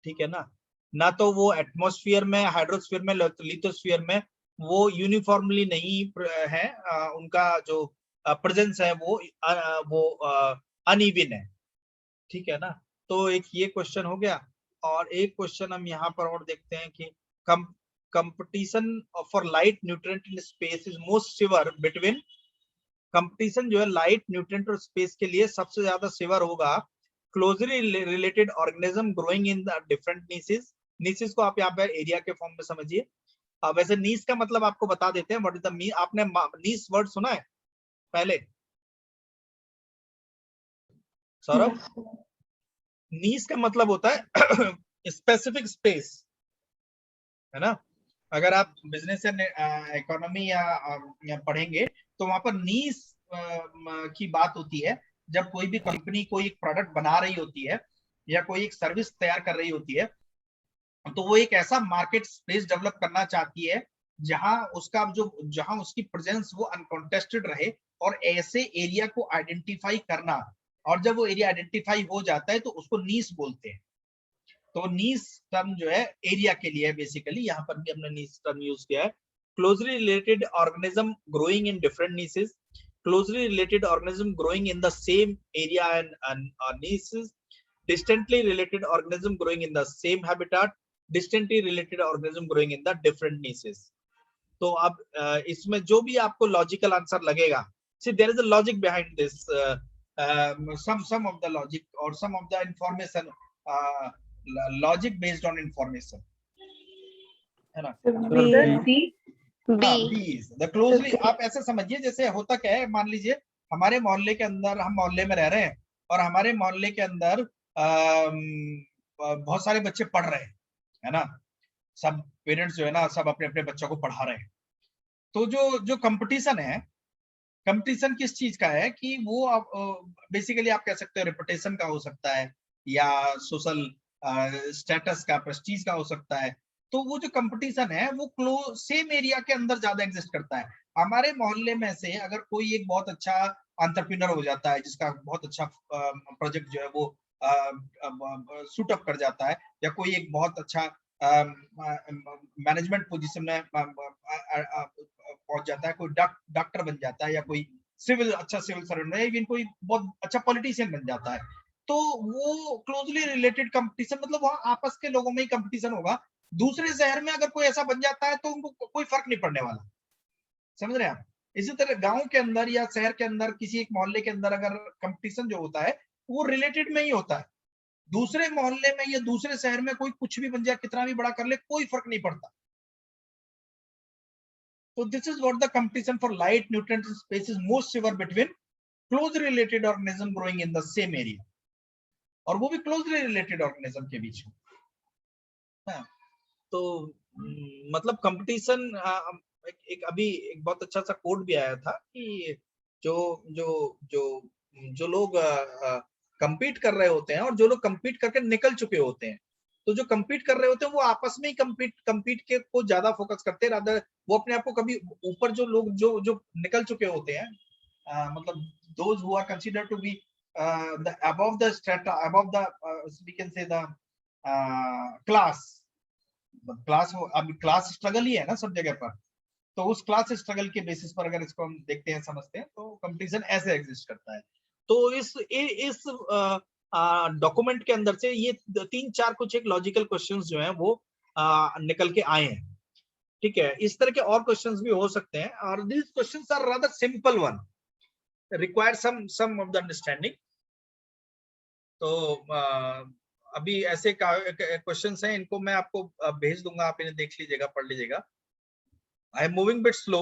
ठीक है ना? ना तो वो एटमॉस्फेयर में, हाइड्रोस्फीयर में, लिथोस्फीयर में वो यूनिफॉर्मली नहीं है. उनका जो प्रेजेंस है वो अनइवन है. ठीक है ना? तो एक ये क्वेश्चन हो गया. और एक क्वेश्चन हम यहाँ पर और देखते हैं कि competition for light nutrient in space is most severe between. Competition जो है लाइट, न्यूट्रिएंट और स्पेस के लिए सबसे ज्यादा सिवियर होगा closely related organism growing in the different nieces. Nieces को आप यहाँ पे एरिया के फॉर्म में समझिए. वैसे नीस का मतलब आपको बता देते हैं. व्हाट इज द नीस? आपने नीस वर्ड सुना है पहले सौरभ? नीस का मतलब होता है स्पेसिफिक स्पेस, है ना? अगर आप बिजनेस एंड इकोनॉमी या पढ़ेंगे तो वहां पर नीस की बात होती है जब कोई भी कंपनी कोई एक प्रोडक्ट बना रही होती है या कोई एक सर्विस तैयार कर रही होती है, तो वो एक ऐसा मार्केट स्पेस डेवलप करना चाहती है जहां उसकी प्रेजेंस वो अनकॉन्टेस्टेड रहे, और ऐसे एरिया को आइडेंटिफाई करना. और जब वो एरिया आइडेंटिफाई हो जाता है तो उसको नीस बोलते हैं. तो नीस टर्म जो है एरिया के लिए बेसिकली, यहाँ पर भी हमने नीस टर्म यूज किया है. Closely related organism growing in different nieces. Closely related organism growing in the same area and niches. Distantly related organism growing in the same habitat. Distantly related organism growing in the different niches. तो अब इसमें जो भी आपको logical answer लगेगा, see there is a logic behind this, some of the logic or some of the information, logic based on information, है ना? The closely आप ऐसे समझिए जैसे होता क्या है, मान लीजिए हमारे मोहल्ले के अंदर, हम मोहल्ले में रह रहे हैं और हमारे मोहल्ले के अंदर बहुत सारे बच्चे पढ़ रहे हैं, है ना? सब पेरेंट्स जो है ना सब अपने अपने बच्चों को पढ़ा रहे हैं. तो जो कंपटीशन है, कंपटीशन किस चीज का है कि वो बेसिकली आप कह सकते हो रेपुटेशन का हो सकता है या सोशल स्टेटस का, प्रेस्टीज का हो सकता है. तो वो जो कंपटीशन है वो सेम एरिया के अंदर ज्यादा एग्जिस्ट करता है. हमारे मोहल्ले में से अगर कोई एक बहुत अच्छा एंटरप्रेन्योर हो जाता है जिसका बहुत अच्छा प्रोजेक्ट जो है वो सूट अप कर जाता है, या कोई एक बहुत अच्छा मैनेजमेंट पोजीशन में पहुंच जाता है, कोई डॉक्टर बन जाता है, या कोई अच्छा सिविल सर्वेंट है, इवन कोई बहुत अच्छा पॉलिटिशियन बन जाता है, तो वो क्लोजली रिलेटेड कंपटीशन, मतलब वहां आपस के लोगों में ही कंपटीशन होगा. दूसरे शहर में अगर कोई ऐसा बन जाता है तो उनको कोई फर्क नहीं पड़ने वाला. समझ रहे हैं आप? इसी तरह गांव के अंदर या शहर के अंदर किसी एक मोहल्ले के अंदर अगर कंपटीशन जो होता है वो रिलेटेड में ही होता है. दूसरे मोहल्ले में या दूसरे शहर में कोई कुछ भी बन जाए, कितना भी बड़ा कर ले, कोई फर्क नहीं पड़ता. तो this is what the competition for light, nutrients, space is most severe between close related organism growing in the same area, और वो भी क्लोजली रिलेटेड ऑर्गेनिज्म के बीच में. तो मतलब कंपटीशन, एक अभी एक बहुत अच्छा सा कोड भी आया था कि जो जो जो जो लोग compete कर रहे होते हैं और जो लोग compete करके निकल चुके होते हैं, तो जो compete कर रहे होते हैं वो आपस में ही compete के को ज्यादा फोकस करते हैं, rather वो अपने आप को कभी ऊपर जो लोग जो निकल चुके होते हैं, मतलब those who are considered to be the above the strata, above the we can say the class, class, अभी क्लास स्ट्रगल ही है ना सब जगह पर, तो उस क्लास स्ट्रगल के बेसिस पर अगर इसको हम देखते हैं समझते हैं तो कंपटीशन ऐसे एग्जिस्ट करता है। तो इस डॉक्यूमेंट के अंदर से ये 3-4 कुछ एक लॉजिकल क्वेश्चंस जो हैं वो निकल के आए हैं। ठीक है, इस तरह के और क्वेश्चंस भी हो सकते हैं, और these questions are rather simple one, require some of the understanding. तो अभी ऐसे क्वेश्चंस हैं, इनको मैं आपको भेज दूंगा, आप इन्हें देख लीजिएगा, पढ़ लीजिएगा। I am moving bit slow,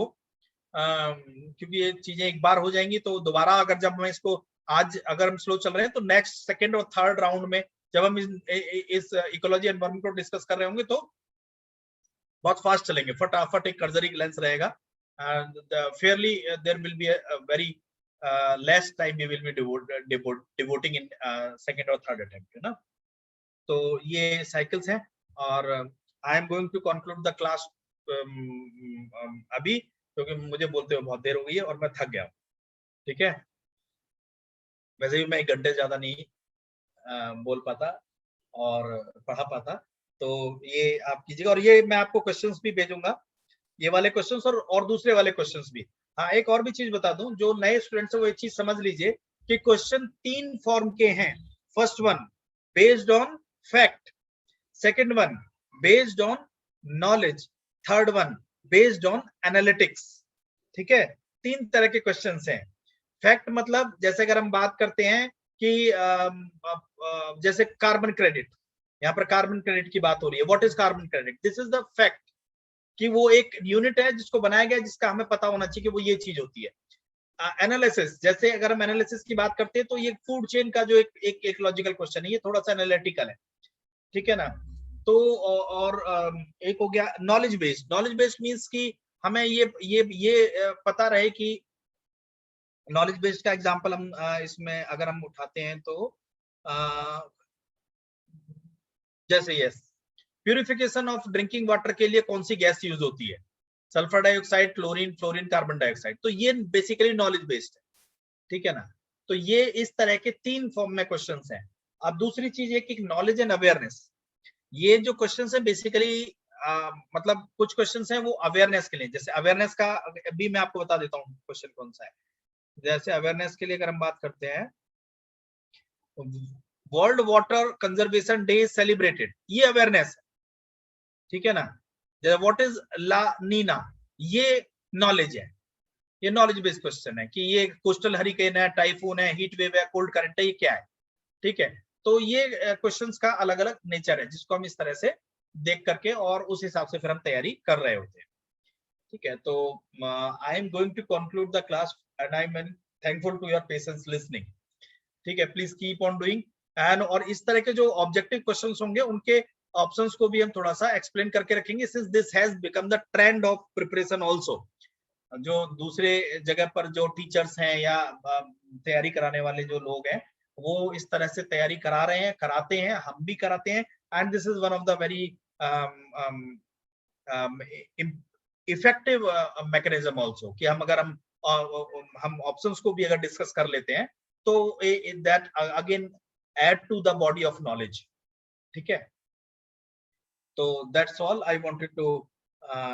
क्योंकि ये चीजें एक बार हो जाएंगी तो दोबारा अगर जब मैं इसको आज अगर हम स्लो चल रहे हैं तो नेक्स्ट सेकंड और थर्ड राउंड में जब हम इस इकोलॉजी एनवायरनमेंट को डिस्कस कर रहे होंगे तो बहुत फास्ट चलेंगे, फटाफट एक कर्जरी ग्लैंस रहेगा, fairly there will be a very less time we will be devoting in second और थर्ड अटेम्प्ट, है ना। तो ये साइकिल्स हैं, और I am going to conclude the class अभी, क्योंकि मुझे बोलते हुए बहुत देर हो गई है और मैं थक गया हूँ। ठीक है, वैसे भी मैं 1 घंटे ज्यादा नहीं बोल पाता और पढ़ा पाता, तो ये आप कीजिएगा, और ये मैं आपको क्वेश्चंस भी भेजूंगा, ये वाले क्वेश्चंस और दूसरे वाले क्वेश्चंस भी। हाँ, एक और भी चीज बता दूं, जो नए स्टूडेंट्स है वो एक चीज समझ लीजिए कि क्वेश्चन 3 फॉर्म के हैं। First one based on fact, second one based on knowledge, third one based on analytics. ठीक है, 3 तरह के क्वेश्चंस हैं। फैक्ट मतलब जैसे अगर हम बात करते हैं कि जैसे कार्बन क्रेडिट, यहाँ पर कार्बन क्रेडिट की बात हो रही है, what is carbon credit, this is the fact, कि वो एक यूनिट है जिसको बनाया गया, जिसका हमें पता होना चाहिए कि वो ये चीज होती है। एनालिसिस, जैसे अगर हम एनालिसिस की बात करते हैं तो ये फूड चेन का जो एक लॉजिकल क्वेश्चन है, ये थोड़ा सा एनालिटिकल है। ठीक है ना। तो और एक हो गया knowledge based. Knowledge based means कि हमें ये पता रहे कि नॉलेज बेस्ड का एग्जांपल हम इसमें अगर हम उठाते हैं तो जैसे yes, purification of drinking water के लिए कौन सी गैस यूज होती है, sulphur dioxide, chlorine, fluorine, carbon dioxide, तो ये बेसिकली नॉलेज बेस्ड है। ठीक है ना। तो ये इस तरह के 3 फॉर्म में क्वेश्चंस हैं। अब दूसरी चीज है कि नॉलेज एंड अवेयरनेस, ये जो क्वेश्चंस है बेसिकली मतलब कुछ क्वेश्चंस हैं वो अवेयरनेस के लिए, जैसे अवेयरनेस का अभी मैं आपको बता देता हूँ क्वेश्चन कौन सा है। जैसे अवेयरनेस के लिए अगर हम बात करते हैं, world water conservation day celebrated, ये अवेयरनेस है। ठीक है ना। जैसे व्हाट इज ला नीना, ये नॉलेज है, ये नॉलेज बेस्ड क्वेश्चन है कि ये कोस्टल हरिकेन है, टाइफून है, हीट वेव है, कोल्ड करंट है, ये क्या है। ठीक है, तो ये क्वेश्चंस का अलग अलग नेचर है जिसको हम इस तरह से देख करके और उस हिसाब से फिर हम तैयारी कर रहे होते हैं। ठीक है, तो I am going to conclude the class and I am thankful to your patience listening. ठीक है, please keep on doing and, और इस तरह के जो ऑब्जेक्टिव क्वेश्चंस होंगे उनके ऑप्शंस को भी हम थोड़ा सा एक्सप्लेन करके रखेंगे, since this has become the trend of preparation also. जो दूसरे जगह पर जो टीचर्स हैं या तैयारी कराने वाले जो लोग हैं वो इस तरह से तैयारी करा रहे हैं, कराते हैं, हम भी कराते हैं, and this is one of the very effective mechanism also, कि हम अगर हम ऑप्शंस को भी अगर डिस्कस कर लेते हैं तो that again add to the body of knowledge. ठीक है, तो that's all I wanted to